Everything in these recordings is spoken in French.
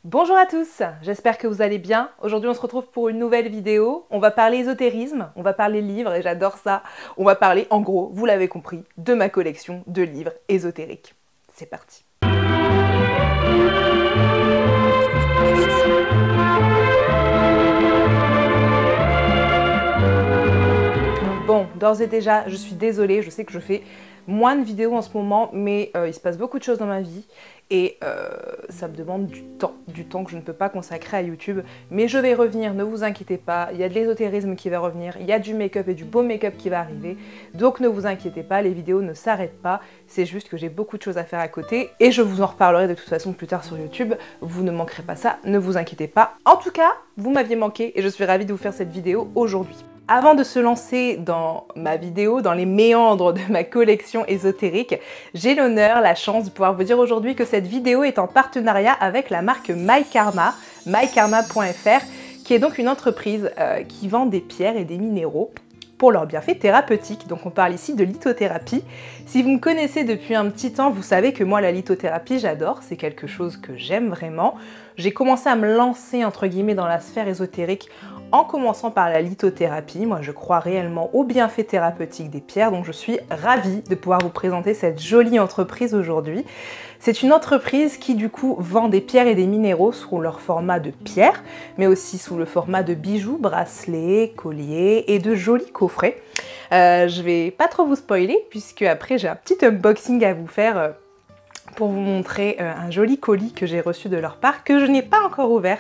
Bonjour à tous, j'espère que vous allez bien. Aujourd'hui on se retrouve pour une nouvelle vidéo. On va parler ésotérisme, on va parler livres et j'adore ça. On va parler en gros, vous l'avez compris, de ma collection de livres ésotériques. C'est parti. Bon, d'ores et déjà, je suis désolée, je sais que je fais moins de vidéos en ce moment, mais il se passe beaucoup de choses dans ma vie et ça me demande du temps que je ne peux pas consacrer à YouTube. Mais je vais revenir, ne vous inquiétez pas, il y a de l'ésotérisme qui va revenir, il y a du make-up et du beau make-up qui va arriver, donc ne vous inquiétez pas, les vidéos ne s'arrêtent pas, c'est juste que j'ai beaucoup de choses à faire à côté et je vous en reparlerai de toute façon plus tard sur YouTube, vous ne manquerez pas ça, ne vous inquiétez pas. En tout cas, vous m'aviez manqué et je suis ravie de vous faire cette vidéo aujourd'hui. Avant de se lancer dans ma vidéo, dans les méandres de ma collection ésotérique, j'ai l'honneur, la chance de pouvoir vous dire aujourd'hui que cette vidéo est en partenariat avec la marque MyKarma, mykarma.fr, qui est donc une entreprise qui vend des pierres et des minéraux pour leurs bienfaits thérapeutiques. Donc on parle ici de lithothérapie. Si vous me connaissez depuis un petit temps, vous savez que moi la lithothérapie j'adore, c'est quelque chose que j'aime vraiment. J'ai commencé à me lancer entre guillemets dans la sphère ésotérique en commençant par la lithothérapie. Moi je crois réellement aux bienfaits thérapeutiques des pierres, donc je suis ravie de pouvoir vous présenter cette jolie entreprise aujourd'hui. C'est une entreprise qui du coup vend des pierres et des minéraux sous leur format de pierre, mais aussi sous le format de bijoux, bracelets, colliers et de jolis coffrets. Je vais pas trop vous spoiler puisque après j'ai un petit unboxing à vous faire pour vous montrer un joli colis que j'ai reçu de leur part, que je n'ai pas encore ouvert,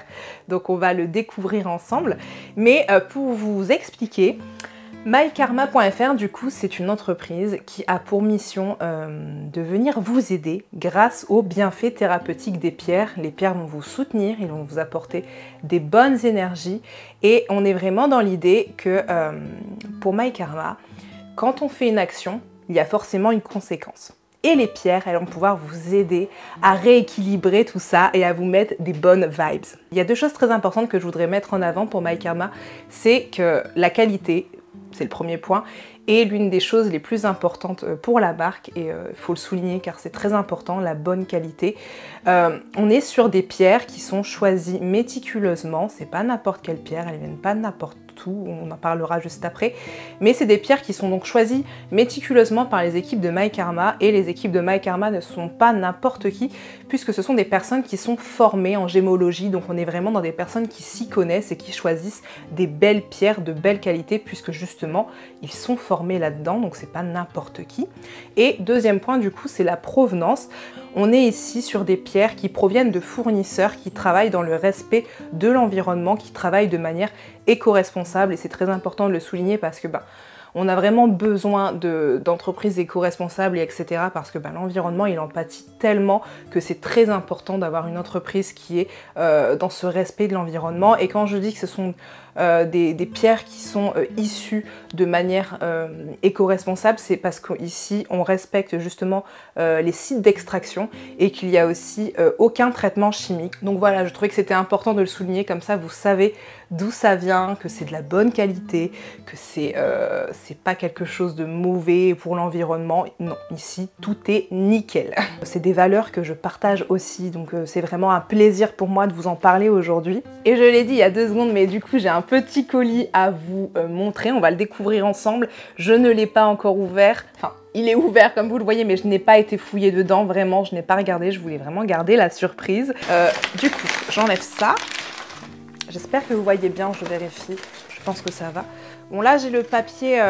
donc on va le découvrir ensemble. Mais pour vous expliquer, mykarma.fr du coup c'est une entreprise qui a pour mission de venir vous aider grâce aux bienfaits thérapeutiques des pierres. Les pierres vont vous soutenir, ils vont vous apporter des bonnes énergies et on est vraiment dans l'idée que pour MyKarma, quand on fait une action, il y a forcément une conséquence. Et les pierres, elles vont pouvoir vous aider à rééquilibrer tout ça et à vous mettre des bonnes vibes. Il y a deux choses très importantes que je voudrais mettre en avant pour MyKarma, c'est que la qualité, c'est le premier point, est l'une des choses les plus importantes pour la marque et il faut le souligner car c'est très important, la bonne qualité. On est sur des pierres qui sont choisies méticuleusement, c'est pas n'importe quelle pierre, elles viennent pas de n'importe où, on en parlera juste après, mais c'est des pierres qui sont donc choisies méticuleusement par les équipes de MyKarma et les équipes de MyKarma ne sont pas n'importe qui puisque ce sont des personnes qui sont formées en gémologie, donc on est vraiment dans des personnes qui s'y connaissent et qui choisissent des belles pierres de belle qualité puisque justement ils sont formés là-dedans, donc c'est pas n'importe qui. Et deuxième point du coup c'est la provenance. On est ici sur des pierres qui proviennent de fournisseurs qui travaillent dans le respect de l'environnement, qui travaillent de manière éco-responsable et c'est très important de le souligner parce que on a vraiment besoin d'entreprises éco-responsables et etc. parce que l'environnement il en pâtit tellement que c'est très important d'avoir une entreprise qui est dans ce respect de l'environnement. Et quand je dis que ce sont des pierres qui sont issues de manière éco-responsable, c'est parce qu'ici on respecte justement les sites d'extraction et qu'il n'y a aussi aucun traitement chimique. Donc voilà, je trouvais que c'était important de le souligner, comme ça vous savez d'où ça vient, que c'est de la bonne qualité, que c'est pas quelque chose de mauvais pour l'environnement. Non, ici tout est nickel. C'est des valeurs que je partage aussi, donc c'est vraiment un plaisir pour moi de vous en parler aujourd'hui. Et je l'ai dit il y a 2 secondes, mais du coup j'ai un petit colis à vous montrer, on va le découvrir ensemble. Je ne l'ai pas encore ouvert, enfin il est ouvert comme vous le voyez, mais je n'ai pas été fouillée dedans, vraiment, je n'ai pas regardé, je voulais vraiment garder la surprise. Du coup, j'enlève ça. J'espère que vous voyez bien, je vérifie, je pense que ça va. Bon là j'ai le papier,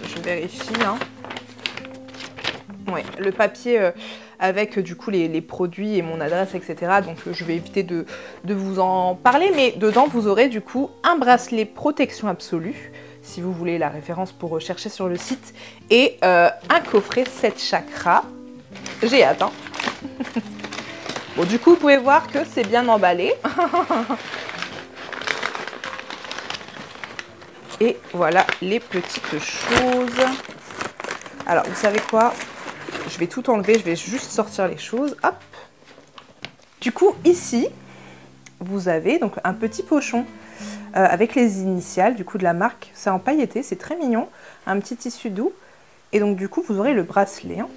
je vérifie, hein. Ouais, le papier avec du coup les produits et mon adresse, etc. Donc je vais éviter de vous en parler, mais dedans vous aurez du coup un bracelet protection absolue, si vous voulez la référence pour rechercher sur le site, et un coffret 7 chakras. J'ai hâte, hein. Bon, du coup, vous pouvez voir que c'est bien emballé. Et voilà les petites choses. Alors, vous savez quoi? Je vais tout enlever, je vais juste sortir les choses. Hop. Du coup, ici, vous avez donc un petit pochon avec les initiales du coup de la marque. C'est en pailleté, c'est très mignon. Un petit tissu doux. Et donc, du coup, vous aurez le bracelet. Hein.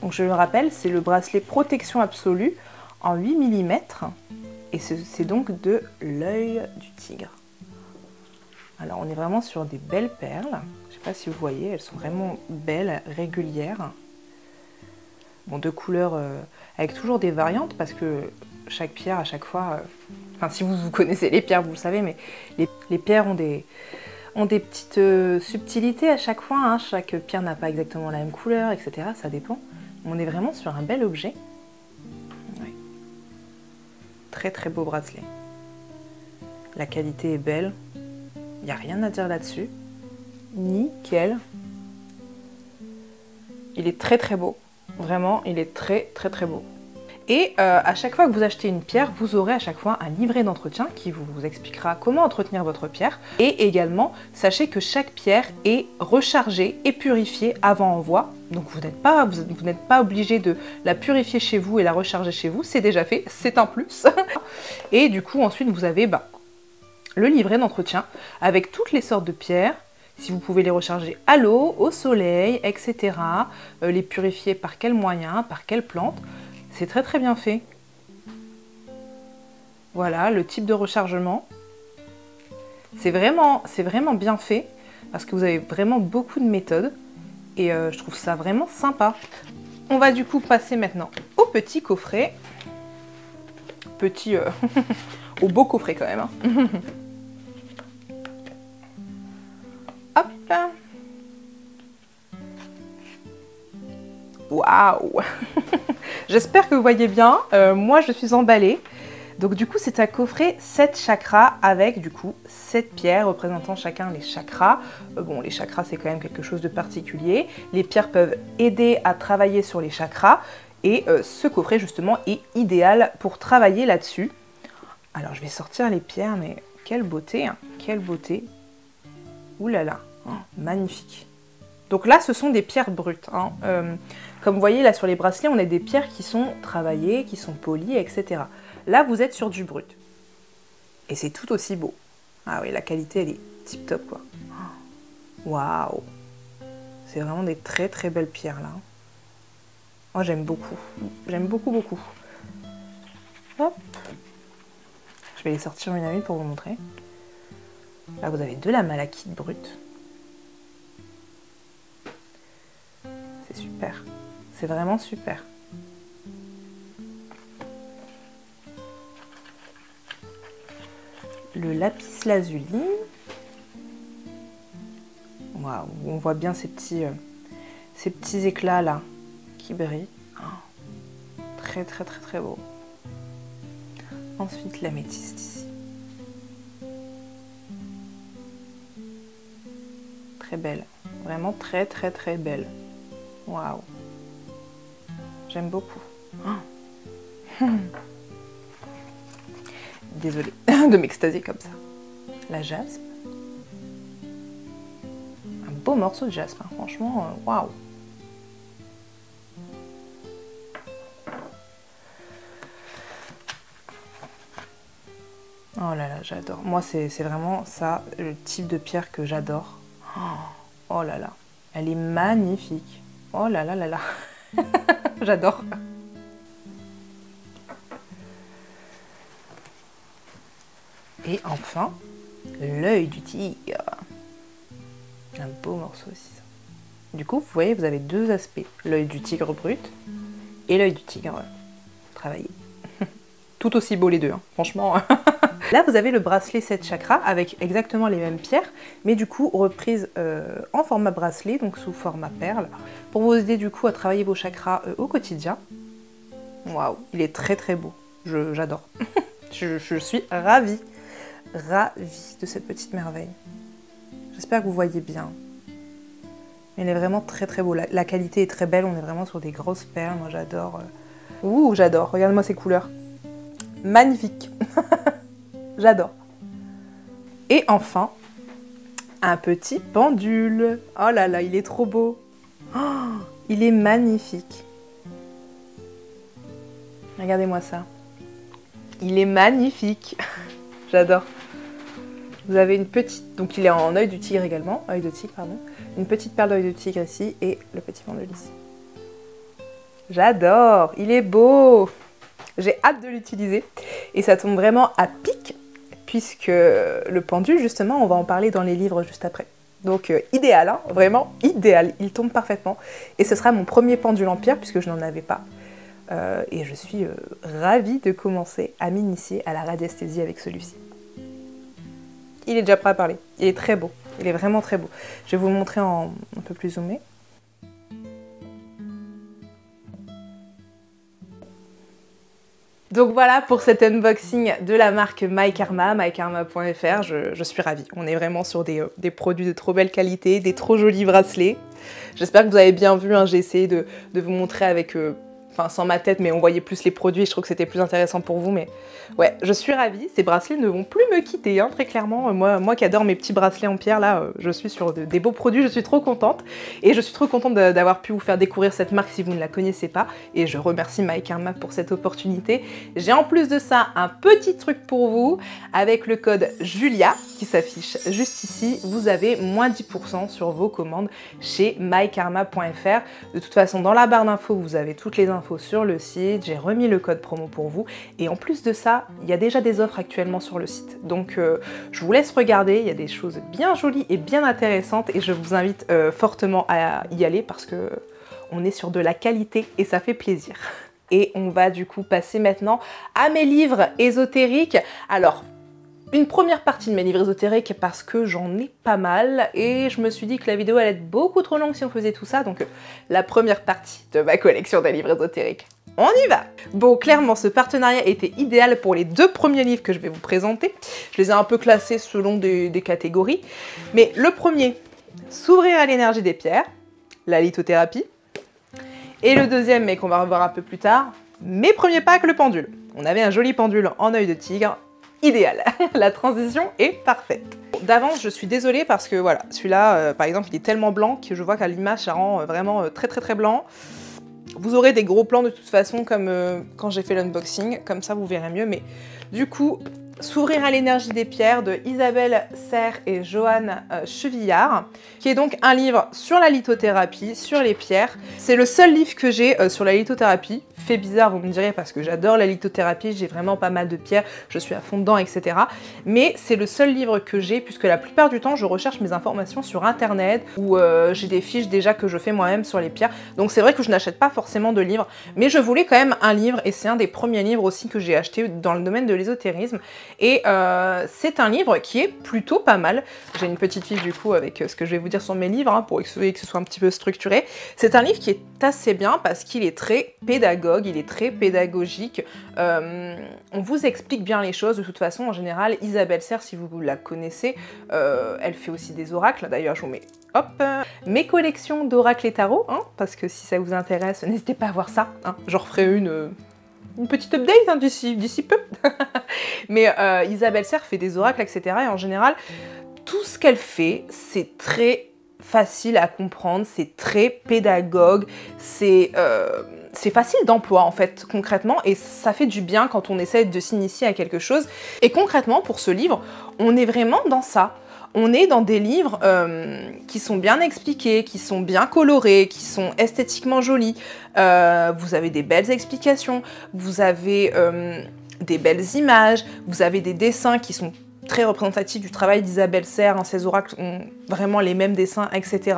Donc je le rappelle, c'est le bracelet protection absolue en 8 mm. Et c'est donc de l'œil du tigre. Alors on est vraiment sur des belles perles. Je ne sais pas si vous voyez, elles sont vraiment belles, régulières. Bon, de couleurs avec toujours des variantes parce que chaque pierre à chaque fois... enfin si vous connaissez les pierres, vous le savez, mais les pierres ont des petites subtilités à chaque fois. Hein. Chaque pierre n'a pas exactement la même couleur, etc. Ça dépend. On est vraiment sur un bel objet. Ouais. Très très beau bracelet. La qualité est belle. Il n'y a rien à dire là-dessus. Nickel. Il est très très beau. Vraiment, il est très très très beau. Et à chaque fois que vous achetez une pierre, vous aurez à chaque fois un livret d'entretien qui vous expliquera comment entretenir votre pierre. Et également, sachez que chaque pierre est rechargée et purifiée avant envoi. Donc vous n'êtes pas obligé de la purifier chez vous et la recharger chez vous. C'est déjà fait, c'est un plus. Et du coup, ensuite, vous avez le livret d'entretien avec toutes les sortes de pierres. Si vous pouvez les recharger à l'eau, au soleil, etc. Les purifier par quel moyen, par quelle plante. C'est très très bien fait. Voilà, le type de rechargement. C'est vraiment bien fait parce que vous avez vraiment beaucoup de méthodes et je trouve ça vraiment sympa. On va du coup passer maintenant au petit coffret. Petit... au beau coffret quand même. Hein. Hop. Waouh. J'espère que vous voyez bien. Moi, je suis emballée. Donc du coup, c'est un coffret 7 chakras avec du coup 7 pierres représentant chacun les chakras. Bon, les chakras, c'est quand même quelque chose de particulier. Les pierres peuvent aider à travailler sur les chakras. Et ce coffret, justement, est idéal pour travailler là-dessus. Alors, je vais sortir les pierres, mais quelle beauté, hein, quelle beauté. Ouh là là, hein, magnifique. Donc là, ce sont des pierres brutes. Hein. Comme vous voyez, là, sur les bracelets, on a des pierres qui sont travaillées, qui sont polies, etc. Là, vous êtes sur du brut. Et c'est tout aussi beau. Ah oui, la qualité, elle est tip top, quoi. Waouh! C'est vraiment des très, très belles pierres, là. Moi, j'aime beaucoup. J'aime beaucoup, beaucoup. Hop! Je vais les sortir une à une pour vous montrer. Là, vous avez de la malachite brute. C'est super. C'est vraiment super. Le lapis lazuli. Waouh, on voit bien ces petits éclats là qui brillent. Oh, très très très très beau. Ensuite l'améthyste ici. Très belle. Vraiment très très très belle. Waouh. J'aime beaucoup. Oh. Désolée de m'extasier comme ça. La jaspe. Un beau morceau de jaspe, hein. Franchement, waouh. Oh là là, j'adore. Moi, c'est vraiment ça, le type de pierre que j'adore. Oh là là, elle est magnifique. Oh là là là là. J'adore. Et enfin, l'œil du tigre. Un beau morceau aussi. Du coup, vous voyez, vous avez deux aspects. L'œil du tigre brut et l'œil du tigre travaillé. Tout aussi beau les deux, hein. Franchement. Là, vous avez le bracelet 7 chakras avec exactement les mêmes pierres, mais du coup reprise en format bracelet, donc sous format perle, pour vous aider du coup à travailler vos chakras au quotidien. Waouh, il est très très beau. J'adore. je suis ravie de cette petite merveille. J'espère que vous voyez bien. Il est vraiment très très beau. La qualité est très belle, on est vraiment sur des grosses perles. Moi j'adore. Ouh, j'adore. Regarde-moi ces couleurs. Magnifique. J'adore. Et enfin, un petit pendule. Oh là là, il est trop beau. Oh, il est magnifique. Regardez-moi ça. Il est magnifique. J'adore. Vous avez une petite... Donc il est en œil du tigre également. Œil de tigre, pardon. Une petite perle d'œil de tigre ici et le petit pendule ici. J'adore, il est beau. J'ai hâte de l'utiliser et ça tombe vraiment à pic puisque le pendule, justement, on va en parler dans les livres juste après. Donc idéal, hein, vraiment idéal, il tombe parfaitement. Et ce sera mon premier pendule en pierre puisque je n'en avais pas. Et je suis ravie de commencer à m'initier à la radiesthésie avec celui-ci. Il est déjà prêt à parler, il est très beau, il est vraiment très beau. Je vais vous le montrer en un peu plus zoomé. Donc voilà pour cet unboxing de la marque MyKarma, mykarma.fr, je suis ravie. On est vraiment sur des produits de trop belle qualité, des trop jolis bracelets. J'espère que vous avez bien vu, hein, j'ai essayé de vous montrer avec, enfin sans ma tête, mais on voyait plus les produits, je trouve que c'était plus intéressant pour vous, mais ouais, je suis ravie. Ces bracelets ne vont plus me quitter, hein, très clairement. Moi qui adore mes petits bracelets en pierre, là, je suis sur des beaux produits, je suis trop contente. Et je suis trop contente d'avoir pu vous faire découvrir cette marque si vous ne la connaissez pas. Et je remercie MyKarma pour cette opportunité. J'ai en plus de ça un petit truc pour vous. Avec le code JULIA, qui s'affiche juste ici, vous avez moins 10% sur vos commandes chez mykarma.fr. De toute façon, dans la barre d'infos, vous avez toutes les infos sur le site. J'ai remis le code promo pour vous. Et en plus de ça, il y a déjà des offres actuellement sur le site. Donc je vous laisse regarder, il y a des choses bien jolies et bien intéressantes et je vous invite fortement à y aller parce que on est sur de la qualité et ça fait plaisir. Et on va du coup passer maintenant à mes livres ésotériques. Alors, une première partie de mes livres ésotériques parce que j'en ai pas mal et je me suis dit que la vidéo allait être beaucoup trop longue si on faisait tout ça, donc la première partie de ma collection des livres ésotériques. On y va! Bon, clairement, ce partenariat était idéal pour les deux premiers livres que je vais vous présenter. Je les ai un peu classés selon des catégories. Mais le premier, S'ouvrir à l'énergie des pierres, la lithothérapie. Et le deuxième, mais qu'on va revoir un peu plus tard, Mes premiers pas avec le pendule. On avait un joli pendule en œil de tigre. Idéal! La transition est parfaite. D'avance, je suis désolée parce que voilà, celui-là, par exemple, il est tellement blanc que je vois qu'à l'image, ça rend vraiment très blanc. Vous aurez des gros plans de toute façon comme quand j'ai fait l'unboxing, comme ça vous verrez mieux. Mais du coup, S'ouvrir à l'énergie des pierres de Isabelle Serre et Joanne Chevillard, qui est donc un livre sur la lithothérapie, sur les pierres. C'est le seul livre que j'ai sur la lithothérapie. Fait bizarre, vous me direz, parce que j'adore la lithothérapie, j'ai vraiment pas mal de pierres, je suis à fond dedans, etc. Mais c'est le seul livre que j'ai, puisque la plupart du temps, je recherche mes informations sur Internet, ou j'ai des fiches déjà que je fais moi-même sur les pierres. Donc c'est vrai que je n'achète pas forcément de livres, mais je voulais quand même un livre, et c'est un des premiers livres aussi que j'ai acheté dans le domaine de l'ésotérisme. Et c'est un livre qui est plutôt pas mal. J'ai une petite fiche du coup avec ce que je vais vous dire sur mes livres, hein, pour que ce soit un petit peu structuré. C'est un livre qui est assez bien parce qu'il est très pédagogue. Il est très pédagogique, on vous explique bien les choses de toute façon. En général, Isabelle Serre, si vous la connaissez, elle fait aussi des oracles. D'ailleurs, je vous mets hop, mes collections d'oracles et tarot, hein, parce que si ça vous intéresse, n'hésitez pas à voir ça, hein. J'en referai une petite update, hein, d'ici peu. Mais Isabelle Serre fait des oracles, etc. Et en général, tout ce qu'elle fait, c'est très facile à comprendre, c'est très pédagogue, c'est facile d'emploi en fait, concrètement, et ça fait du bien quand on essaie de s'initier à quelque chose. Et concrètement, pour ce livre, on est vraiment dans ça. On est dans des livres qui sont bien expliqués, qui sont bien colorés, qui sont esthétiquement jolis. Vous avez des belles explications, vous avez des belles images, vous avez des dessins qui sont très représentatif du travail d'Isabelle Serre, hein, ces oracles ont vraiment les mêmes dessins, etc.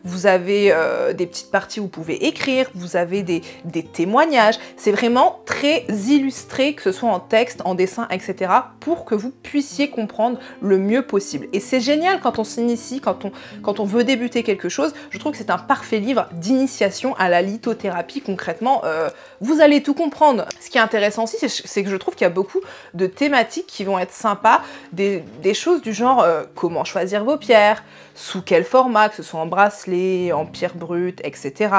Vous avez des petites parties où vous pouvez écrire, vous avez des témoignages, c'est vraiment très illustré, que ce soit en texte, en dessin, etc., pour que vous puissiez comprendre le mieux possible. Et c'est génial quand on s'initie, quand on veut débuter quelque chose, je trouve que c'est un parfait livre d'initiation à la lithothérapie. Concrètement, vous allez tout comprendre. Ce qui est intéressant aussi, c'est que je trouve qu'il y a beaucoup de thématiques qui vont être sympas, des choses du genre comment choisir vos pierres, sous quel format, que ce soit en bracelet, en pierre brute, etc.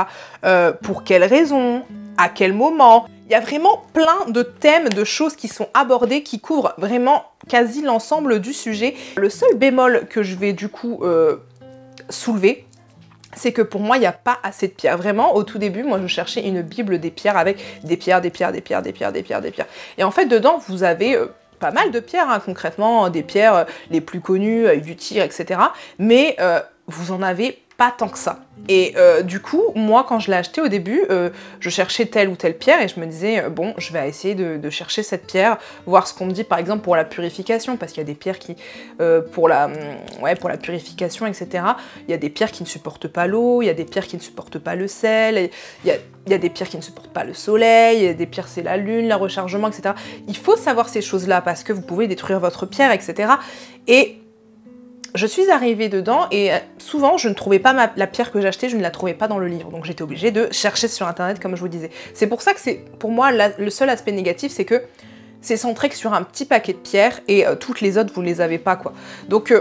Pour quelles raisons, à quel moment. Il y a vraiment plein de thèmes, de choses qui sont abordées, qui couvrent vraiment quasi l'ensemble du sujet. Le seul bémol que je vais du coup soulever, c'est que pour moi, il n'y a pas assez de pierres. Vraiment, au tout début, moi, je cherchais une bible des pierres avec des pierres. Et en fait, dedans, vous avez pas mal de pierres, hein, concrètement, des pierres les plus connues, du tir, etc. Mais vous en avez pas tant que ça. Et du coup, moi, quand je l'ai acheté au début, je cherchais telle ou telle pierre et je me disais, bon, je vais essayer de chercher cette pierre, voir ce qu'on me dit, par exemple, pour la purification, parce qu'il y a des pierres qui, pour la purification, etc., il y a des pierres qui ne supportent pas l'eau, il y a des pierres qui ne supportent pas le sel, il y a des pierres qui ne supportent pas le soleil, il y a des pierres, c'est la lune, le rechargement, etc. Il faut savoir ces choses-là, parce que vous pouvez détruire votre pierre, etc. Et je suis arrivée dedans et souvent je ne trouvais pas la pierre que j'achetais, je ne la trouvais pas dans le livre. Donc j'étais obligée de chercher sur internet comme je vous disais. C'est pour ça que c'est pour moi le seul aspect négatif, c'est que c'est centré que sur un petit paquet de pierres et toutes les autres vous ne les avez pas quoi. Donc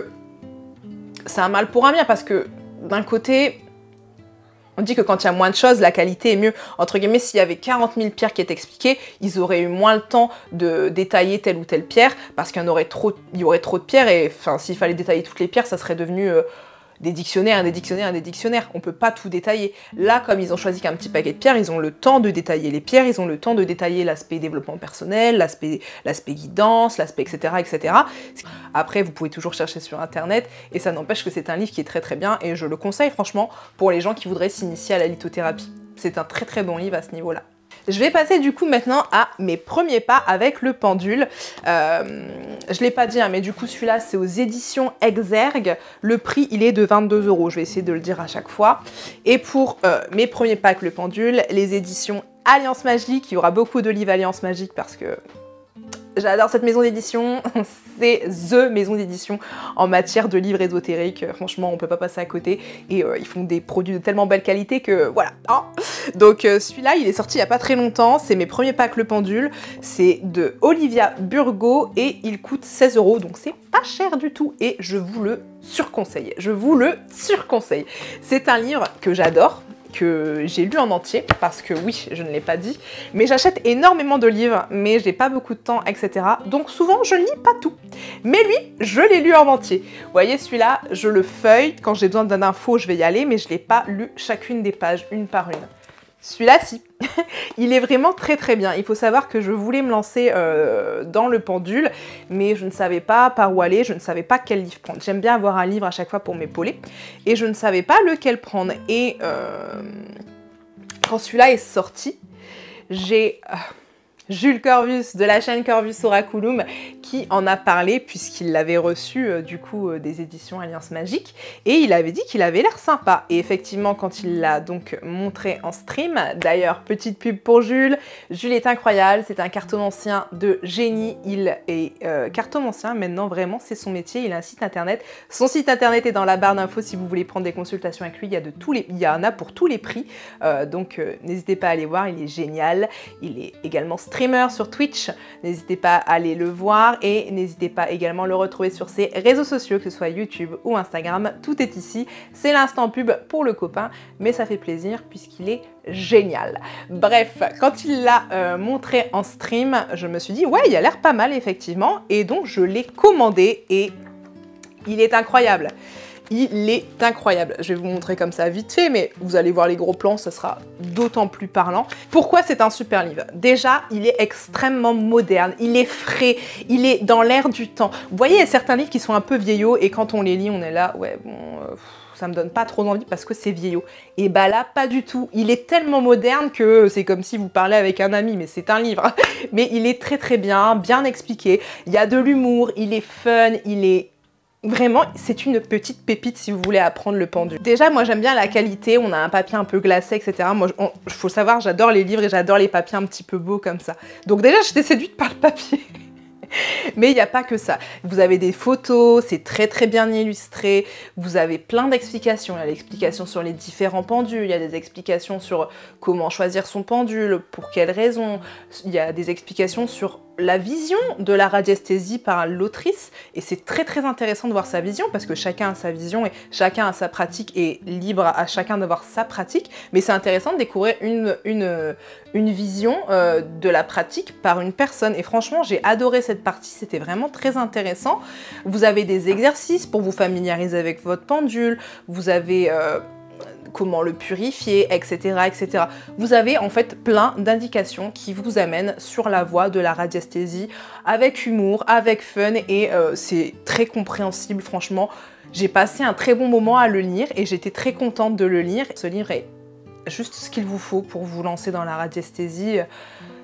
c'est un mal pour un bien parce que d'un côté... On dit que quand il y a moins de choses, la qualité est mieux. Entre guillemets, s'il y avait 40 000 pierres qui étaient expliquées, ils auraient eu moins le temps de détailler telle ou telle pierre parce qu'il y aurait trop de pierres et enfin, s'il fallait détailler toutes les pierres, ça serait devenu des dictionnaires, des dictionnaires, des dictionnaires. On peut pas tout détailler. Là, comme ils ont choisi qu'un petit paquet de pierres, ils ont le temps de détailler les pierres, ils ont le temps de détailler l'aspect développement personnel, l'aspect guidance, l'aspect etc., etc. Après, vous pouvez toujours chercher sur internet et ça n'empêche que c'est un livre qui est très très bien et je le conseille franchement pour les gens qui voudraient s'initier à la lithothérapie. C'est un très très bon livre à ce niveau-là. Je vais passer du coup maintenant à mes premiers pas avec le pendule. Je l'ai pas dit, hein, mais du coup celui-là c'est aux éditions Exergue. Le prix il est de 22 €. Je vais essayer de le dire à chaque fois. Et pour mes premiers pas avec le pendule, les éditions Alliance Magique. Il y aura beaucoup de livres Alliance Magique parce que j'adore cette maison d'édition, c'est THE maison d'édition en matière de livres ésotériques. Franchement, on peut pas passer à côté. Et ils font des produits de tellement belle qualité que voilà. Hein. Donc celui-là, il est sorti il y a pas très longtemps. C'est mes premiers packs le pendule. C'est de Olivia Burgo et il coûte 16 €. Donc c'est pas cher du tout et je vous le surconseille. Je vous le surconseille. C'est un livre que j'adore, que j'ai lu en entier, parce que oui, je ne l'ai pas dit, mais j'achète énormément de livres, mais j'ai pas beaucoup de temps, etc. Donc souvent, je ne lis pas tout. Mais lui, je l'ai lu en entier. Vous voyez, celui-là, je le feuille, quand j'ai besoin d'une info, je vais y aller, mais je l'ai pas lu chacune des pages, une par une. Celui-là, si. Il est vraiment très très bien. Il faut savoir que je voulais me lancer dans le pendule, mais je ne savais pas par où aller, je ne savais pas quel livre prendre. J'aime bien avoir un livre à chaque fois pour m'épauler, et je ne savais pas lequel prendre. Et quand celui-là est sorti, j'ai... Jules Corvus de la chaîne Corvus Oraculum qui en a parlé puisqu'il l'avait reçu du coup des éditions Alliance Magique et il avait dit qu'il avait l'air sympa et effectivement quand il l'a donc montré en stream, d'ailleurs petite pub pour Jules, Jules est incroyable, c'est un cartomancien de génie, il est cartomancien maintenant vraiment c'est son métier, il a un site internet, son site internet est dans la barre d'infos si vous voulez prendre des consultations avec lui, il y en a pour tous les prix donc n'hésitez pas à aller voir, il est génial, il est également streamer sur Twitch, n'hésitez pas à aller le voir et n'hésitez pas également à le retrouver sur ses réseaux sociaux, que ce soit YouTube ou Instagram, tout est ici. C'est l'instant pub pour le copain, mais ça fait plaisir puisqu'il est génial. Bref, quand il l'a montré en stream, je me suis dit ouais, il a l'air pas mal effectivement et donc je l'ai commandé et il est incroyable. Il est incroyable. Je vais vous montrer comme ça vite fait, mais vous allez voir les gros plans, ça sera d'autant plus parlant. Pourquoi c'est un super livre? Déjà, il est extrêmement moderne, il est frais, il est dans l'air du temps. Vous voyez, il y a certains livres qui sont un peu vieillots et quand on les lit, on est là, ouais, bon... ça me donne pas trop envie parce que c'est vieillot. Et bah là, pas du tout. Il est tellement moderne que c'est comme si vous parlez avec un ami, mais c'est un livre. Mais il est très très bien expliqué. Il y a de l'humour, il est fun, il est... Vraiment, c'est une petite pépite si vous voulez apprendre le pendule. Déjà, moi j'aime bien la qualité, on a un papier un peu glacé, etc. Moi, faut savoir, j'adore les livres et j'adore les papiers un petit peu beaux comme ça. Donc déjà, j'étais séduite par le papier. Mais il n'y a pas que ça. Vous avez des photos, c'est très très bien illustré. Vous avez plein d'explications. Il y a l'explication sur les différents pendules, il y a des explications sur comment choisir son pendule, pour quelles raisons. Il y a des explications sur la vision de la radiesthésie par l'autrice. Et c'est très très intéressant de voir sa vision parce que chacun a sa vision et chacun a sa pratique et libre à chacun d'avoir sa pratique. Mais c'est intéressant de découvrir une vision de la pratique par une personne. Et franchement, j'ai adoré cette partie, c'était vraiment très intéressant. Vous avez des exercices pour vous familiariser avec votre pendule, vous avez comment le purifier, etc., etc. Vous avez en fait plein d'indications qui vous amènent sur la voie de la radiesthésie avec humour, avec fun et c'est très compréhensible, franchement. J'ai passé un très bon moment à le lire et j'étais très contente de le lire. Ce livre est juste ce qu'il vous faut pour vous lancer dans la radiesthésie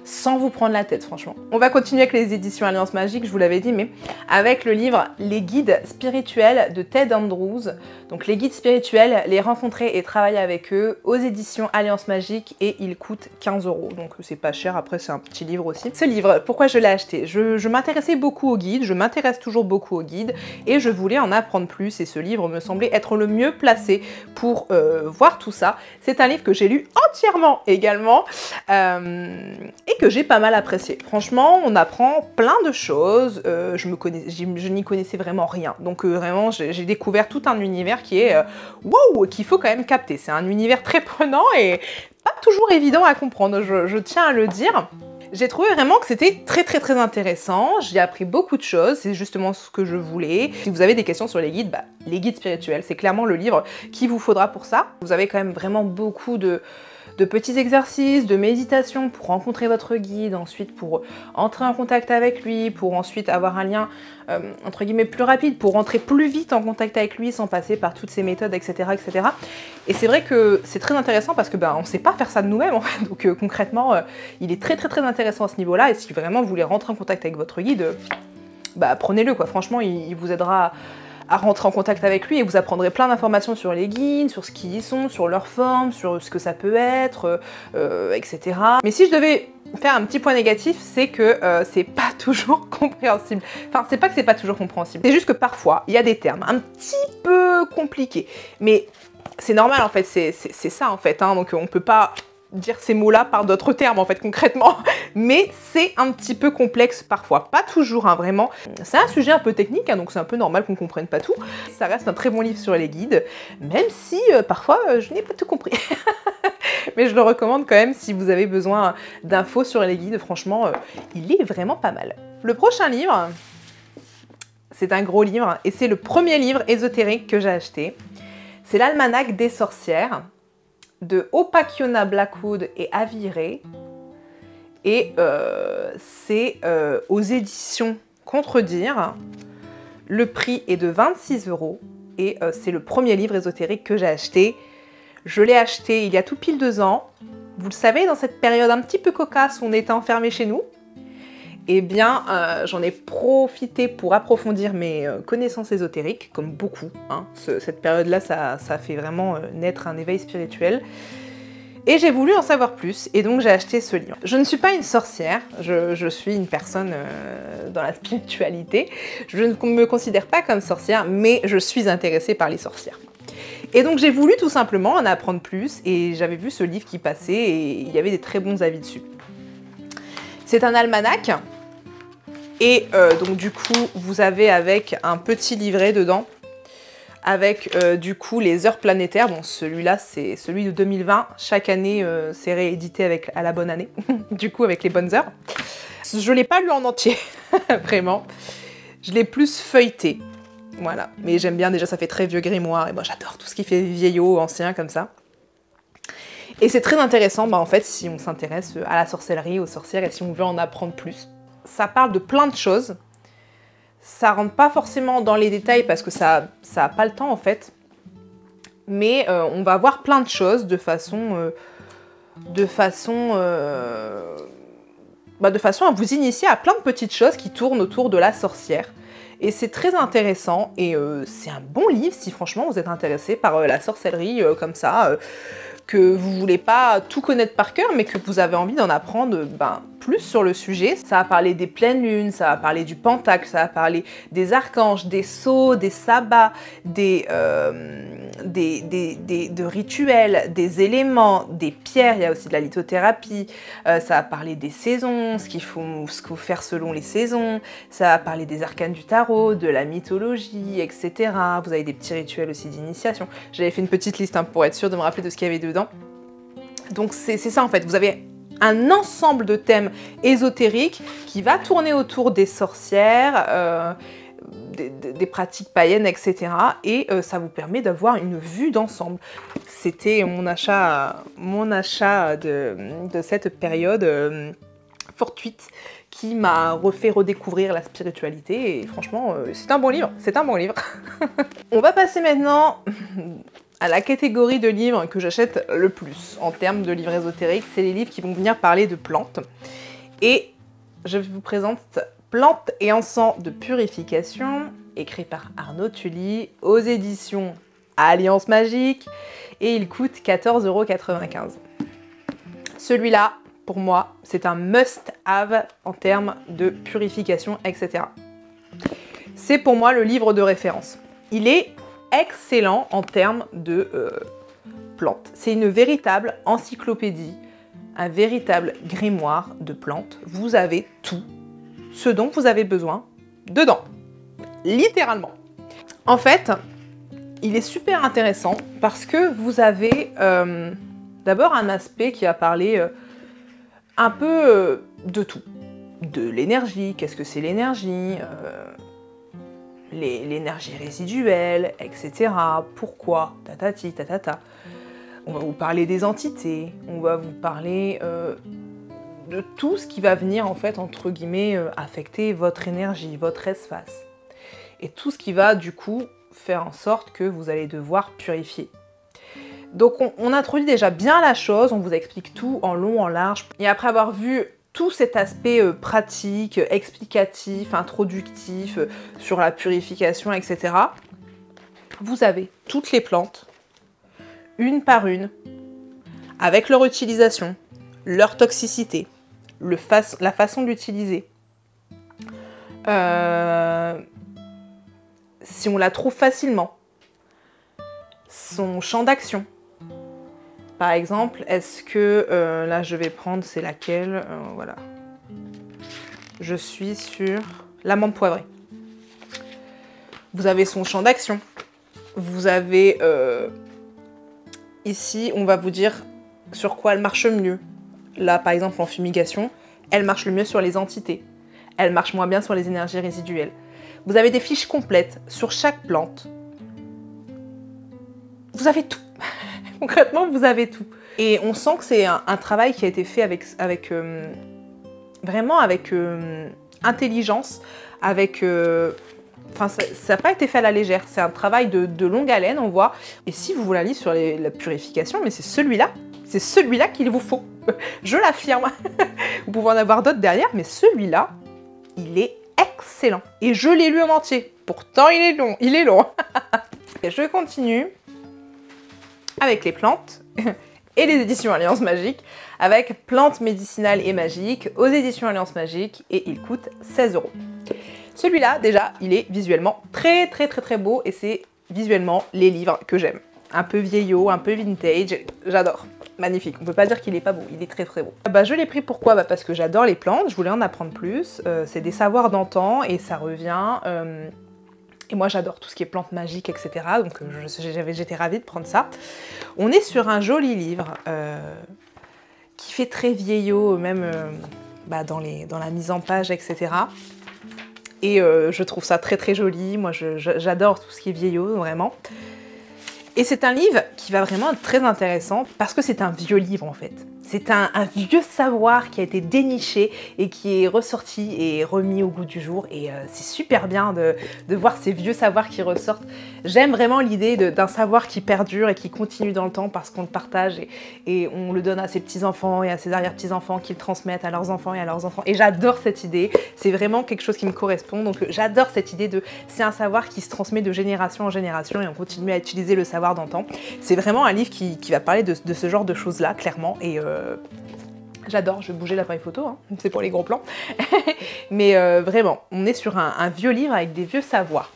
sans vous prendre la tête, franchement. On va continuer avec les éditions Alliance Magique, je vous l'avais dit, mais avec le livre Les guides spirituels de Ted Andrews. Donc les guides spirituels, les rencontrer et travailler avec eux aux éditions Alliance Magique et il coûte 15 €. Donc c'est pas cher, après c'est un petit livre aussi. Ce livre, pourquoi je l'ai acheté? Je m'intéressais beaucoup aux guides, je m'intéresse toujours beaucoup aux guides et je voulais en apprendre plus et ce livre me semblait être le mieux placé pour voir tout ça. C'est un livre que j'ai lu entièrement également et que j'ai pas mal apprécié. Franchement, on apprend plein de choses, je n'y connaissais vraiment rien. Donc vraiment, j'ai découvert tout un univers qui est wow, qu'il faut quand même capter. C'est un univers très prenant et pas toujours évident à comprendre, je tiens à le dire. J'ai trouvé vraiment que c'était très intéressant, j'ai appris beaucoup de choses, c'est justement ce que je voulais. Si vous avez des questions sur les guides, les guides spirituels, c'est clairement le livre qu'il vous faudra pour ça. Vous avez quand même vraiment beaucoup de petits exercices, de méditation pour rencontrer votre guide, ensuite pour entrer en contact avec lui, pour ensuite avoir un lien entre guillemets plus rapide, pour rentrer plus vite en contact avec lui sans passer par toutes ces méthodes, etc. etc. Et c'est vrai que c'est très intéressant parce que on ne sait pas faire ça de nous-mêmes en fait, donc concrètement il est très intéressant à ce niveau-là et si vraiment vous voulez rentrer en contact avec votre guide, prenez-le quoi, franchement il vous aidera à rentrer en contact avec lui et vous apprendrez plein d'informations sur les guides, sur ce qu'ils sont, sur leur forme, sur ce que ça peut être, etc. Mais si je devais faire un petit point négatif, c'est que c'est pas toujours compréhensible. Enfin, c'est pas que c'est pas toujours compréhensible, c'est juste que parfois, il y a des termes un petit peu compliqués. Mais c'est normal en fait, c'est ça en fait, hein, donc on peut pas dire ces mots-là par d'autres termes en fait concrètement, mais c'est un petit peu complexe parfois, pas toujours hein, vraiment. C'est un sujet un peu technique, hein, donc c'est un peu normal qu'on comprenne pas tout. Ça reste un très bon livre sur les guides, même si parfois je n'ai pas tout compris. Mais je le recommande quand même si vous avez besoin d'infos sur les guides, franchement il est vraiment pas mal. Le prochain livre, c'est un gros livre et c'est le premier livre ésotérique que j'ai acheté. C'est l'Almanach des sorcières de Opakiona Blackwood et Aviré et c'est aux éditions Contredire. Le prix est de 26 € et c'est le premier livre ésotérique que j'ai acheté. Je l'ai acheté il y a tout pile 2 ans. Vous le savez, dans cette période un petit peu cocasse où on était enfermés chez nous, eh bien, j'en ai profité pour approfondir mes connaissances ésotériques, comme beaucoup. Hein. Cette période-là, ça fait vraiment naître un éveil spirituel. Et j'ai voulu en savoir plus, et donc j'ai acheté ce livre. Je ne suis pas une sorcière, je suis une personne dans la spiritualité. Je ne me considère pas comme sorcière, mais je suis intéressée par les sorcières. Et donc j'ai voulu tout simplement en apprendre plus, et j'avais vu ce livre qui passait, et il y avait des très bons avis dessus. C'est un almanach. Et donc du coup, vous avez avec un petit livret dedans, avec du coup les heures planétaires. Bon, celui-là, c'est celui de 2020. Chaque année, c'est réédité à la bonne année, du coup avec les bonnes heures. Je ne l'ai pas lu en entier, vraiment. Je l'ai plus feuilleté, voilà. Mais j'aime bien, déjà ça fait très vieux grimoire, et moi j'adore tout ce qui fait vieillot, ancien, comme ça. Et c'est très intéressant, en fait, si on s'intéresse à la sorcellerie, aux sorcières, et si on veut en apprendre plus. Ça parle de plein de choses. Ça rentre pas forcément dans les détails parce que ça a pas le temps en fait. Mais on va voir plein de choses de façon à vous initier à plein de petites choses qui tournent autour de la sorcière. Et c'est très intéressant et c'est un bon livre si franchement vous êtes intéressé par la sorcellerie comme ça. Que vous voulez pas tout connaître par cœur, mais que vous avez envie d'en apprendre plus sur le sujet. Ça va parler des pleines lunes, ça va parler du pentacle, ça va parler des archanges, des sceaux, des sabbats, de rituels, des éléments, des pierres, il y a aussi de la lithothérapie, ça va parler des saisons, ce qu'il faut faire selon les saisons, ça va parler des arcanes du tarot, de la mythologie, etc. Vous avez des petits rituels aussi d'initiation. J'avais fait une petite liste pour être sûre de me rappeler de ce qu'il y avait dedans. Donc c'est ça en fait, vous avez un ensemble de thèmes ésotériques qui va tourner autour des sorcières, des pratiques païennes, etc. Et ça vous permet d'avoir une vue d'ensemble. C'était mon achat de cette période. fortuite qui m'a refait redécouvrir la spiritualité et franchement, c'est un bon livre, c'est un bon livre. On va passer maintenant à la catégorie de livres que j'achète le plus en termes de livres ésotériques, c'est les livres qui vont venir parler de plantes. Et je vous présente Plantes et encens de purification, écrit par Arnaud Tully, aux éditions Alliance Magique, et il coûte 14,95 €. Celui-là, pour moi, c'est un must-have en termes de purification, etc. C'est pour moi le livre de référence. Il est excellent en termes de plantes. C'est une véritable encyclopédie, un véritable grimoire de plantes. Vous avez tout ce dont vous avez besoin dedans, littéralement. En fait, il est super intéressant parce que vous avez d'abord un aspect qui va parler un peu de tout. De l'énergie, qu'est-ce que c'est l'énergie, l'énergie résiduelle, etc. Pourquoi, tatati, tatata. On va vous parler des entités, on va vous parler de tout ce qui va venir, en fait, entre guillemets, affecter votre énergie, votre espace. Et tout ce qui va, du coup, faire en sorte que vous allez devoir purifier. Donc on introduit déjà bien la chose, on vous explique tout en long, en large. Et après avoir vu tout cet aspect pratique, explicatif, introductif sur la purification, etc., vous avez toutes les plantes, une par une, avec leur utilisation, leur toxicité, la façon d'utiliser. Si on la trouve facilement, son champ d'action. Par exemple, est-ce que, là je vais prendre, c'est laquelle, voilà. Je suis sur l'amande poivrée. Vous avez son champ d'action. Vous avez, ici, on va vous dire sur quoi elle marche mieux. Là, par exemple, en fumigation, elle marche le mieux sur les entités. Elle marche moins bien sur les énergies résiduelles. Vous avez des fiches complètes sur chaque plante. Vous avez tout. Concrètement, vous avez tout. Et on sent que c'est un travail qui a été fait vraiment avec intelligence, avec... Enfin, ça n'a pas été fait à la légère. C'est un travail de longue haleine, on voit. Et si vous voulez un livre sur la purification, mais c'est celui-là qu'il vous faut. Je l'affirme. Vous pouvez en avoir d'autres derrière, mais celui-là, il est excellent. Et je l'ai lu en entier. Pourtant, il est long. Et je continue avec les plantes et les éditions Alliance Magique, avec Plantes médicinales et magiques aux éditions Alliance Magique, et il coûte 16 €. Celui-là, déjà, il est visuellement très beau, et c'est visuellement les livres que j'aime. Un peu vieillot, un peu vintage, j'adore. Magnifique, on peut pas dire qu'il est pas beau, il est très beau. Je l'ai pris pourquoi ? Parce que j'adore les plantes, je voulais en apprendre plus, c'est des savoirs d'antan et ça revient... Et moi j'adore tout ce qui est plantes magiques, etc. Donc j'étais ravie de prendre ça. On est sur un joli livre qui fait très vieillot, même dans la mise en page, etc. Et je trouve ça très joli. Moi j'adore tout ce qui est vieillot, vraiment. Et c'est un livre qui va vraiment être très intéressant parce que c'est un vieux livre en fait. C'est un vieux savoir qui a été déniché et qui est ressorti et remis au goût du jour. Et c'est super bien de voir ces vieux savoirs qui ressortent. J'aime vraiment l'idée d'un savoir qui perdure et qui continue dans le temps parce qu'on le partage et on le donne à ses petits-enfants et à ses arrière-petits-enfants qui le transmettent à leurs enfants et à leurs enfants. Et j'adore cette idée. C'est vraiment quelque chose qui me correspond. Donc j'adore cette idée c'est un savoir qui se transmet de génération en génération et on continue à utiliser le savoir d'antan. C'est vraiment un livre qui va parler de ce genre de choses-là, clairement. Et j'adore, je vais bouger l'appareil photo, hein. C'est pour les gros plans. Mais vraiment, on est sur un vieux livre avec des vieux savoirs.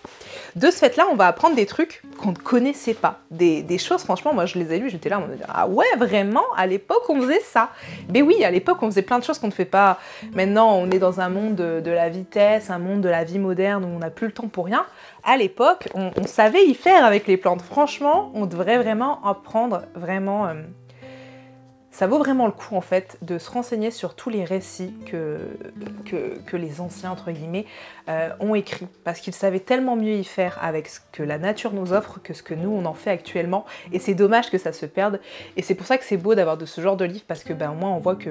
De ce fait-là, on va apprendre des trucs qu'on ne connaissait pas. Des choses, franchement, moi je les ai lues, j'étais là, on me dit, ah ouais, vraiment, à l'époque on faisait ça. Mais oui, à l'époque on faisait plein de choses qu'on ne fait pas. Maintenant, on est dans un monde de la vitesse, un monde de la vie moderne où on n'a plus le temps pour rien. À l'époque, on savait y faire avec les plantes. Franchement, on devrait vraiment apprendre vraiment... Ça vaut vraiment le coup en fait de se renseigner sur tous les récits que les anciens entre guillemets ont écrits, parce qu'ils savaient tellement mieux y faire avec ce que la nature nous offre que ce que nous on en fait actuellement, et c'est dommage que ça se perde. Et c'est pour ça que c'est beau d'avoir de ce genre de livre, parce que au moins on voit que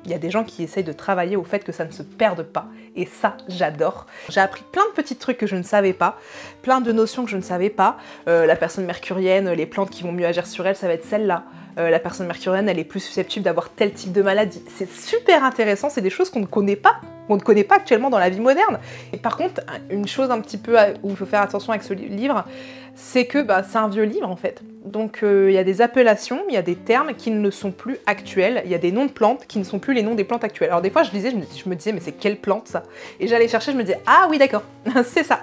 il y a des gens qui essayent de travailler au fait que ça ne se perde pas, et ça j'adore. J'ai appris plein de petits trucs que je ne savais pas, plein de notions que je ne savais pas. La personne mercurienne, les plantes qui vont mieux agir sur elle, ça va être celle-là. La personne mercurienne, elle est plus susceptible d'avoir tel type de maladie. C'est super intéressant, c'est des choses qu'on ne connaît pas actuellement dans la vie moderne. Et par contre, une chose un petit peu où il faut faire attention avec ce livre, c'est que c'est un vieux livre en fait. Donc il y a des appellations, il y a des termes qui ne sont plus actuels, il y a des noms de plantes qui ne sont plus les noms des plantes actuelles. Alors des fois je lisais, je me disais mais c'est quelle plante ça? Et j'allais chercher, je me disais ah oui d'accord, c'est ça.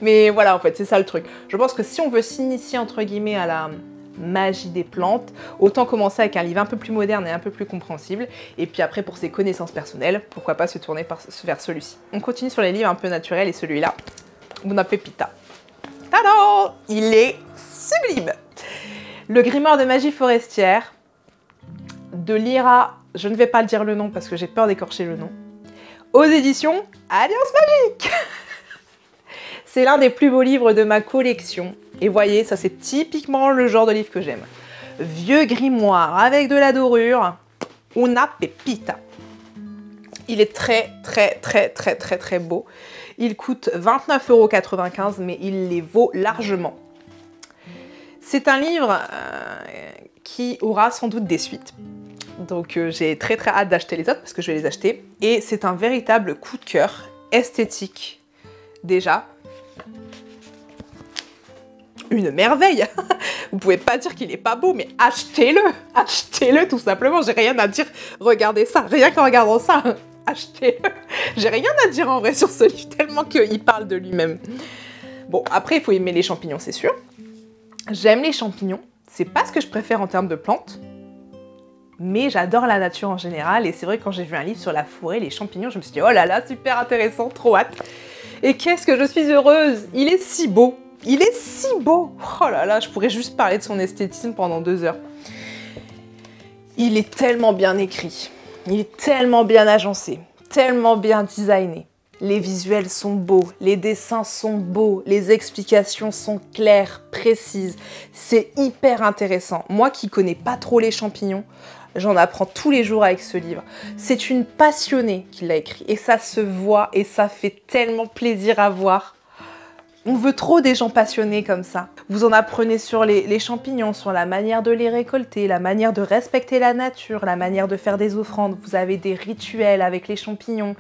Mais voilà en fait, c'est ça le truc. Je pense que si on veut s'initier entre guillemets à la magie des plantes, autant commencer avec un livre un peu plus moderne et un peu plus compréhensible, et puis après pour ses connaissances personnelles, pourquoi pas se tourner vers celui-ci. On continue sur les livres un peu naturels, et celui-là, Una Pepita. Tadam! Il est sublime! Le grimoire de magie forestière de Lyra, je ne vais pas dire le nom parce que j'ai peur d'écorcher le nom, aux éditions Alliance Magique. C'est l'un des plus beaux livres de ma collection. Et voyez, ça c'est typiquement le genre de livre que j'aime. Vieux grimoire avec de la dorure, Una Pepita. Il est très beau. Il coûte 29,95 €, mais il les vaut largement. C'est un livre qui aura sans doute des suites. Donc j'ai très hâte d'acheter les autres parce que je vais les acheter. Et c'est un véritable coup de cœur esthétique déjà. Une merveille. Vous pouvez pas dire qu'il est pas beau, mais achetez-le. Achetez-le tout simplement, j'ai rien à dire. Regardez ça, rien qu'en regardant ça, achetez-le. J'ai rien à dire en vrai sur ce livre, tellement qu'il parle de lui-même. Bon, après il faut aimer les champignons, c'est sûr. J'aime les champignons, c'est pas ce que je préfère en termes de plantes, mais j'adore la nature en général, et c'est vrai que quand j'ai vu un livre sur la forêt, les champignons, je me suis dit oh là là, super intéressant, trop hâte. Et qu'est-ce que je suis heureuse, il est si beau. Il est si beau! Oh là là, je pourrais juste parler de son esthétisme pendant 2 heures. Il est tellement bien écrit, il est tellement bien agencé, tellement bien designé. Les visuels sont beaux, les dessins sont beaux, les explications sont claires, précises. C'est hyper intéressant. Moi qui connais pas trop les champignons, j'en apprends tous les jours avec ce livre. C'est une passionnée qui l'a écrit et ça se voit et ça fait tellement plaisir à voir. On veut trop des gens passionnés comme ça. Vous en apprenez sur les champignons, sur la manière de les récolter, la manière de respecter la nature, la manière de faire des offrandes. Vous avez des rituels avec les champignons.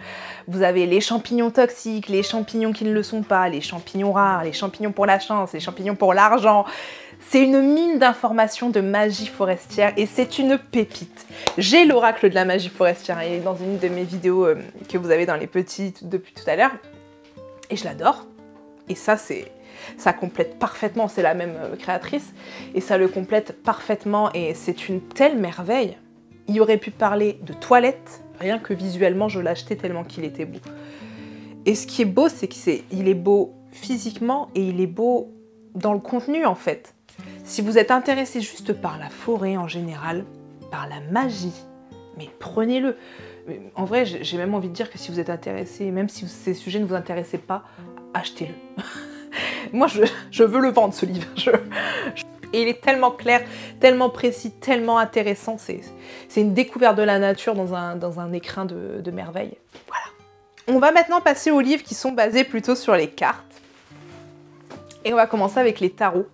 Vous avez les champignons toxiques, les champignons qui ne le sont pas, les champignons rares, les champignons pour la chance, les champignons pour l'argent. C'est une mine d'informations de magie forestière et c'est une pépite. J'ai l'oracle de la magie forestière, il est dans une de mes vidéos que vous avez dans les petits depuis tout à l'heure. Et je l'adore. Et ça complète parfaitement, c'est la même créatrice, et ça le complète parfaitement, et c'est une telle merveille. Il aurait pu parler de toilettes, rien que visuellement, je l'ai acheté tellement qu'il était beau. Et ce qui est beau, c'est qu'il est beau physiquement, et il est beau dans le contenu, en fait. Si vous êtes intéressé juste par la forêt en général, par la magie, mais prenez-le. En vrai, j'ai même envie de dire que si vous êtes intéressé, même si ces sujets ne vous intéressaient pas, achetez-le. Moi, je veux le vendre, ce livre. Et il est tellement clair, tellement précis, tellement intéressant. C'est une découverte de la nature dans un écrin de merveille. Voilà. On va maintenant passer aux livres qui sont basés plutôt sur les cartes. Et on va commencer avec les tarots,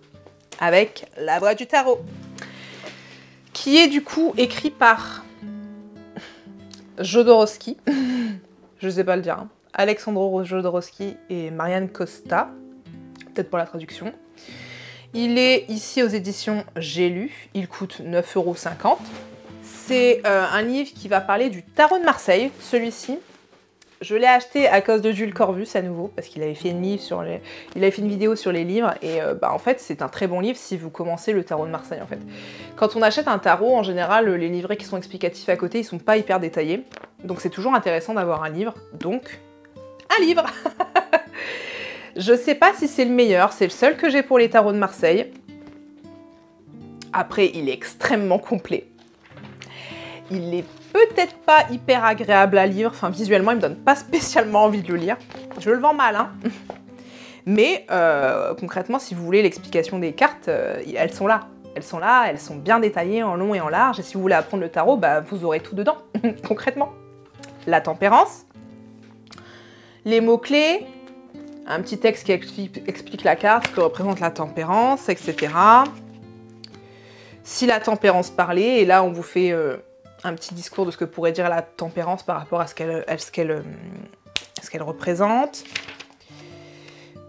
avec La Voix du Tarot, qui est du coup écrit par Jodorowsky, je sais pas le dire, hein. Alexandro Jodorowsky et Marianne Costa, peut-être pour la traduction. Il est ici aux éditions J'ai lu, il coûte 9,50 €. C'est un livre qui va parler du tarot de Marseille, celui-ci. Je l'ai acheté à cause de Jules Corvus à nouveau, parce qu'il avait fait une vidéo sur les livres, et en fait c'est un très bon livre si vous commencez le tarot de Marseille en fait. Quand on achète un tarot, en général les livrets qui sont explicatifs à côté, ils sont pas hyper détaillés, donc c'est toujours intéressant d'avoir un livre, donc un livre. Je sais pas si c'est le meilleur, c'est le seul que j'ai pour les tarots de Marseille. Après, il est extrêmement complet. Il est peut-être pas hyper agréable à lire, enfin visuellement il me donne pas spécialement envie de le lire. Je le vends mal, hein. Mais concrètement, si vous voulez l'explication des cartes, elles sont là. Elles sont là, elles sont bien détaillées en long et en large. Et si vous voulez apprendre le tarot, bah, vous aurez tout dedans, concrètement. La tempérance, les mots-clés, un petit texte qui explique la carte, ce que représente la tempérance, etc. Si la tempérance parlait, et là on vous fait un petit discours de ce que pourrait dire la tempérance par rapport à ce qu'elle représente.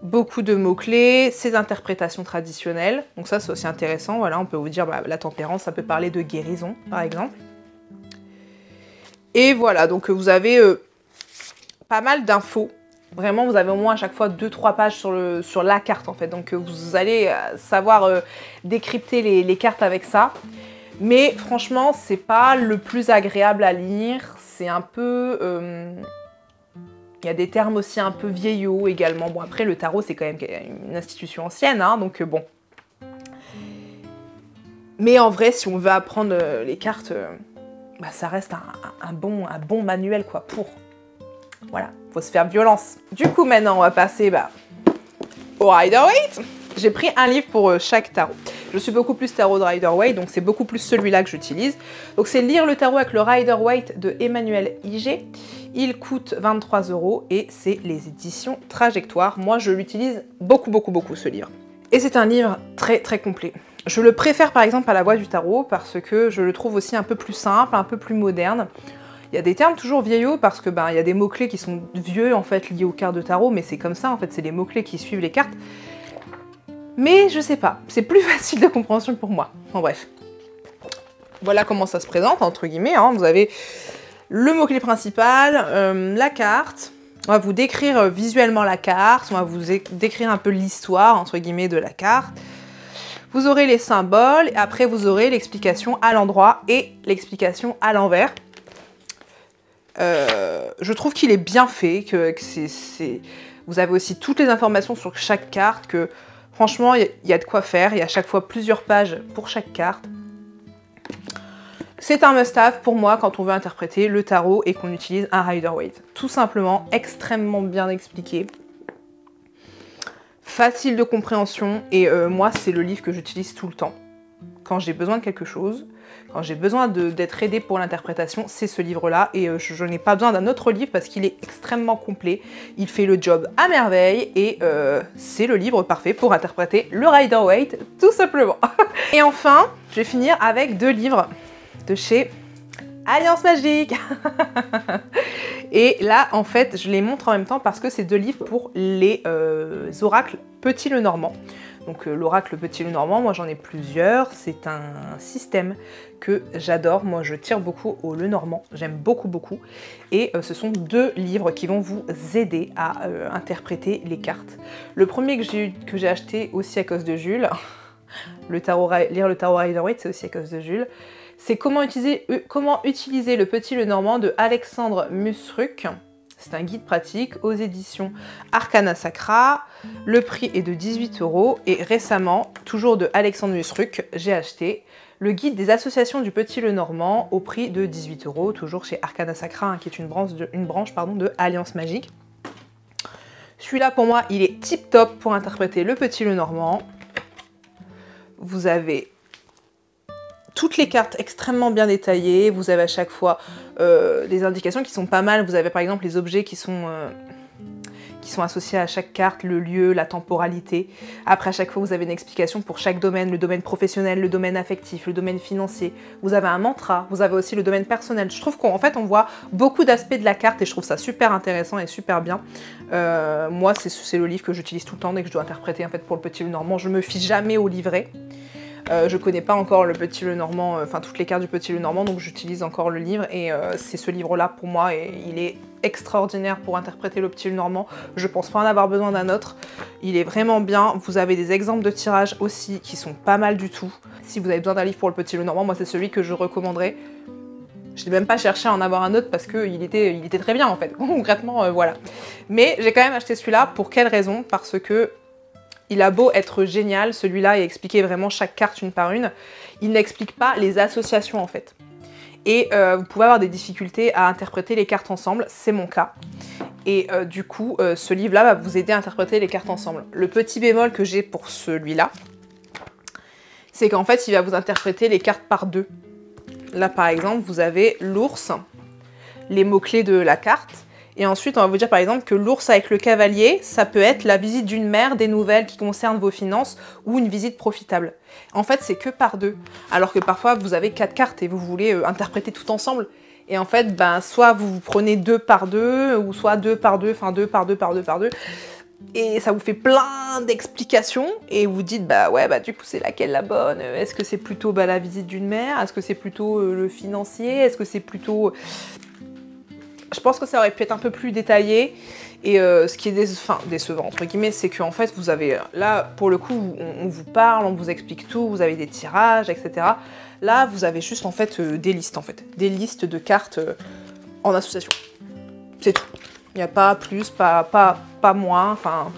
Beaucoup de mots-clés, ces interprétations traditionnelles. Donc ça, c'est aussi intéressant. Voilà, on peut vous dire, bah, la tempérance, ça peut parler de guérison, par exemple. Et voilà, donc vous avez pas mal d'infos. Vraiment, vous avez au moins à chaque fois 2-3 pages sur la carte, en fait. Donc vous allez savoir décrypter les cartes avec ça. Mais franchement, c'est pas le plus agréable à lire. C'est un peu... Il y a des termes aussi un peu vieillots également. Bon, après, le tarot, c'est quand même une institution ancienne, hein, donc bon. Mais en vrai, si on veut apprendre les cartes, bah, ça reste un bon manuel, quoi, pour... Voilà, faut se faire violence. Du coup, maintenant, on va passer au Rider-Waite. J'ai pris un livre pour chaque tarot. Je suis beaucoup plus tarot de Rider-Waite, donc c'est beaucoup plus celui-là que j'utilise. Donc c'est Lire le tarot avec le Rider-Waite de Emmanuel Iger. Il coûte 23 € et c'est les éditions Trajectoire. Moi, je l'utilise beaucoup, ce livre. Et c'est un livre très, très complet. Je le préfère par exemple à La Voix du Tarot parce que je le trouve aussi un peu plus simple, un peu plus moderne. Il y a des termes toujours vieillots parce que il y a des mots-clés qui sont vieux en fait liés aux cartes de tarot, mais c'est comme ça en fait, c'est les mots-clés qui suivent les cartes. Mais je sais pas, c'est plus facile de compréhension pour moi. En bref. Voilà comment ça se présente, entre guillemets. Hein. Vous avez le mot-clé principal, la carte. On va vous décrire visuellement la carte, on va vous décrire un peu l'histoire, entre guillemets, de la carte. Vous aurez les symboles, et après vous aurez l'explication à l'endroit et l'explication à l'envers. Je trouve qu'il est bien fait, que vous avez aussi toutes les informations sur chaque carte, que franchement, il y a de quoi faire. Il y a à chaque fois plusieurs pages pour chaque carte. C'est un must-have pour moi quand on veut interpréter le tarot et qu'on utilise un Rider-Waite. Tout simplement, extrêmement bien expliqué. Facile de compréhension et moi, c'est le livre que j'utilise tout le temps. Quand j'ai besoin de quelque chose, quand j'ai besoin d'être aidée pour l'interprétation, c'est ce livre-là et je n'ai pas besoin d'un autre livre parce qu'il est extrêmement complet. Il fait le job à merveille et c'est le livre parfait pour interpréter le Rider-Waite, tout simplement. Et enfin, je vais finir avec 2 livres de chez Alliance Magique. Et là, en fait, je les montre en même temps parce que c'est 2 livres pour les oracles Petit Lenormand. Donc l'oracle Petit Lenormand, moi j'en ai plusieurs. C'est un système que j'adore. Moi je tire beaucoup au Lenormand. J'aime beaucoup. Et ce sont 2 livres qui vont vous aider à interpréter les cartes. Le premier que j'ai acheté aussi à cause de Jules, Lire le tarot Rider-Waite, c'est aussi à cause de Jules. C'est comment utiliser le Petit Lenormand de Alexandre Musruck. C'est un guide pratique aux éditions Arcana Sacra. Le prix est de 18 € et récemment, toujours de Alexandre Musruck, j'ai acheté le guide des associations du Petit Lenormand au prix de 18 €, toujours chez Arcana Sacra, hein, qui est une branche de Alliance Magique. Celui-là, pour moi, il est tip top pour interpréter le Petit Lenormand. Vous avez toutes les cartes extrêmement bien détaillées, vous avez à chaque fois des indications qui sont pas mal. Vous avez par exemple les objets qui sont associés à chaque carte, le lieu, la temporalité. Après à chaque fois vous avez une explication pour chaque domaine, le domaine professionnel, le domaine affectif, le domaine financier. Vous avez un mantra, vous avez aussi le domaine personnel. Je trouve qu'en fait on voit beaucoup d'aspects de la carte et je trouve ça super intéressant et super bien. Moi c'est le livre que j'utilise tout le temps dès que je dois interpréter en fait pour le Petit Lenormand. Je me fie jamais au livret. Je connais pas encore le Petit Lenormand, enfin toutes les cartes du Petit Lenormand, donc j'utilise encore le livre et c'est ce livre-là pour moi et il est extraordinaire pour interpréter le Petit Lenormand. Je pense pas en avoir besoin d'un autre. Il est vraiment bien. Vous avez des exemples de tirage aussi qui sont pas mal du tout. Si vous avez besoin d'un livre pour le Petit Lenormand, moi c'est celui que je recommanderais. Je n'ai même pas cherché à en avoir un autre parce qu'il était très bien en fait. Concrètement, voilà. Mais j'ai quand même acheté celui-là. Pour quelle raison? Parce que il a beau être génial, celui-là, et expliquer vraiment chaque carte une par une, il n'explique pas les associations en fait. et vous pouvez avoir des difficultés à interpréter les cartes ensemble, c'est mon cas. Et du coup, ce livre-là va vous aider à interpréter les cartes ensemble. Le petit bémol que j'ai pour celui-là, c'est qu'en fait, il va vous interpréter les cartes par deux. Là, par exemple, vous avez l'ours, les mots-clés de la carte, et ensuite, on va vous dire par exemple que l'ours avec le cavalier, ça peut être la visite d'une mère, des nouvelles qui concernent vos finances ou une visite profitable. En fait, c'est que par deux. Alors que parfois, vous avez 4 cartes et vous voulez interpréter tout ensemble. Et en fait, ben, soit vous prenez 2 par 2, ou soit 2 par 2, enfin 2 par 2 par 2 par 2. Et ça vous fait plein d'explications et vous dites, bah ouais, bah du coup, c'est laquelle la bonne? Est-ce que c'est plutôt bah, la visite d'une mère? Est-ce que c'est plutôt le financier? Est-ce que c'est plutôt... Je pense que ça aurait pu être un peu plus détaillé. Et ce qui est décevant, entre guillemets, c'est qu'en fait, vous avez... Là, pour le coup, on vous parle, on vous explique tout, vous avez des tirages, etc. Là, vous avez juste, en fait, des listes, en fait. Des listes de cartes en association. C'est tout. Il n'y a pas plus, pas moins, enfin...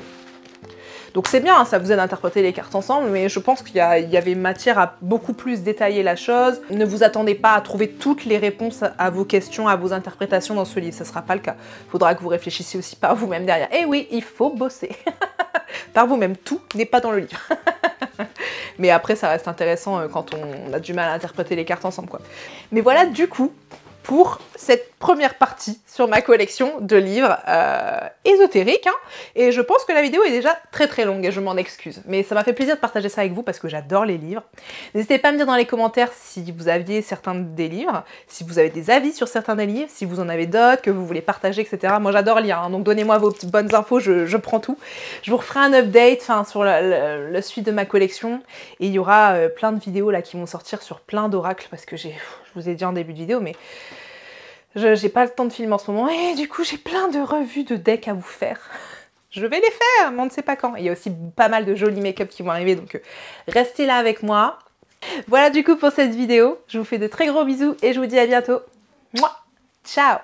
Donc c'est bien, ça vous aide à interpréter les cartes ensemble, mais je pense qu'il y avait matière à beaucoup plus détailler la chose. Ne vous attendez pas à trouver toutes les réponses à vos questions, à vos interprétations dans ce livre, ça ne sera pas le cas. Il faudra que vous réfléchissiez aussi par vous-même derrière. Et oui, il faut bosser. Par vous-même, tout n'est pas dans le livre. Mais après, ça reste intéressant quand on a du mal à interpréter les cartes ensemble, quoi. Mais voilà, du coup, pour cette première partie sur ma collection de livres ésotériques. Hein. Et je pense que la vidéo est déjà très longue et je m'en excuse. Mais ça m'a fait plaisir de partager ça avec vous parce que j'adore les livres. N'hésitez pas à me dire dans les commentaires si vous aviez certains des livres, si vous avez des avis sur certains des livres, si vous en avez d'autres, que vous voulez partager, etc. Moi j'adore lire, hein, donc donnez-moi vos petites bonnes infos, je prends tout. Je vous referai un update sur la suite de ma collection. Et il y aura plein de vidéos là qui vont sortir sur plein d'oracles parce que je vous ai dit en début de vidéo, mais j'ai pas le temps de filmer en ce moment et du coup j'ai plein de revues de decks à vous faire. Je vais les faire, mais on ne sait pas quand. Il y a aussi pas mal de jolis make-up qui vont arriver, donc restez là avec moi. Voilà du coup pour cette vidéo. Je vous fais de très gros bisous et je vous dis à bientôt. Mouah. Ciao.